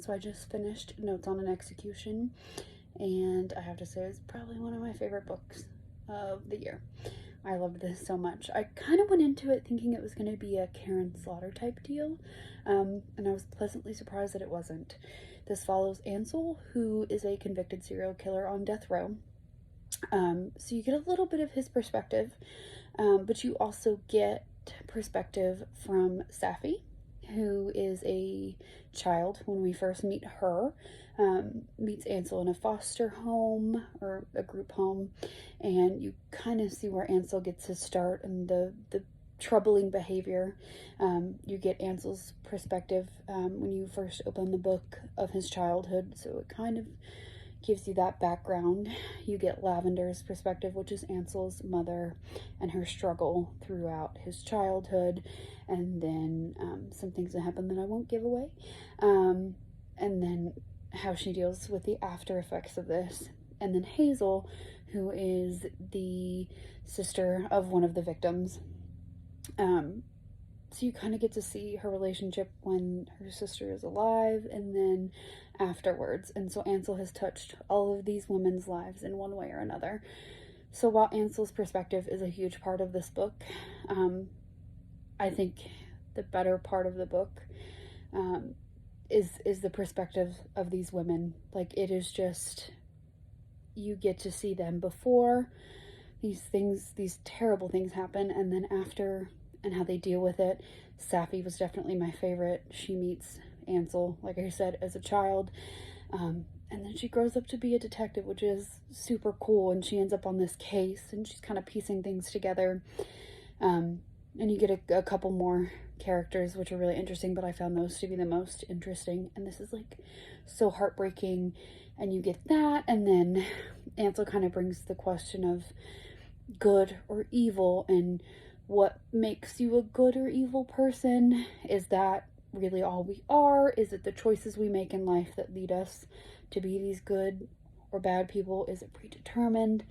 So I just finished Notes on an Execution, and I have to say it's probably one of my favorite books of the year. I loved this so much. I kind of went into it thinking it was going to be a Karen Slaughter type deal, and I was pleasantly surprised that it wasn't. This follows Ansel, who is a convicted serial killer on death row. So you get a little bit of his perspective, but you also get perspective from Safi, who is a child when we first meet her. Meets Ansel in a foster home or a group home, and you kind of see where Ansel gets his start and the troubling behavior. You get Ansel's perspective when you first open the book of his childhood, so it kind of gives you that background. You get Lavender's perspective, which is Ansel's mother and her struggle throughout his childhood, and then some things that happen that I won't give away, and then how she deals with the after effects of this. And then Hazel, who is the sister of one of the victims. So you kind of get to see her relationship when her sister is alive and then afterwards. And so Ansel has touched all of these women's lives in one way or another. So while Ansel's perspective is a huge part of this book, I think the better part of the book is the perspective of these women. Like, it is just, you get to see them before these terrible things happen, and then after, and how they deal with it. Safi was definitely my favorite. She meets Ansel, like I said, as a child, and then she grows up to be a detective, which is super cool, and she ends up on this case, and she's kind of piecing things together, and you get a couple more characters, which are really interesting, but I found those to be the most interesting, and this is like so heartbreaking, and you get that, and then Ansel kind of brings the question of good or evil, and what makes you a good or evil person. Is that really all we are? Is it the choices we make in life that lead us to be these good or bad people? Is it predetermined?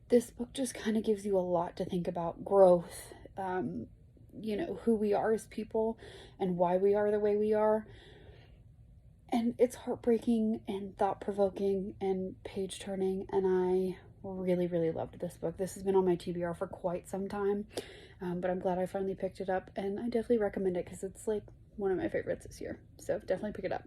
This book just kind of gives you a lot to think about. Growth, you know, who we are as people and why we are the way we are. And it's heartbreaking and thought-provoking and page-turning, and I really, really loved this book. This has been on my TBR for quite some time, but I'm glad I finally picked it up, and I definitely recommend it because it's like one of my favorites this year. So definitely pick it up.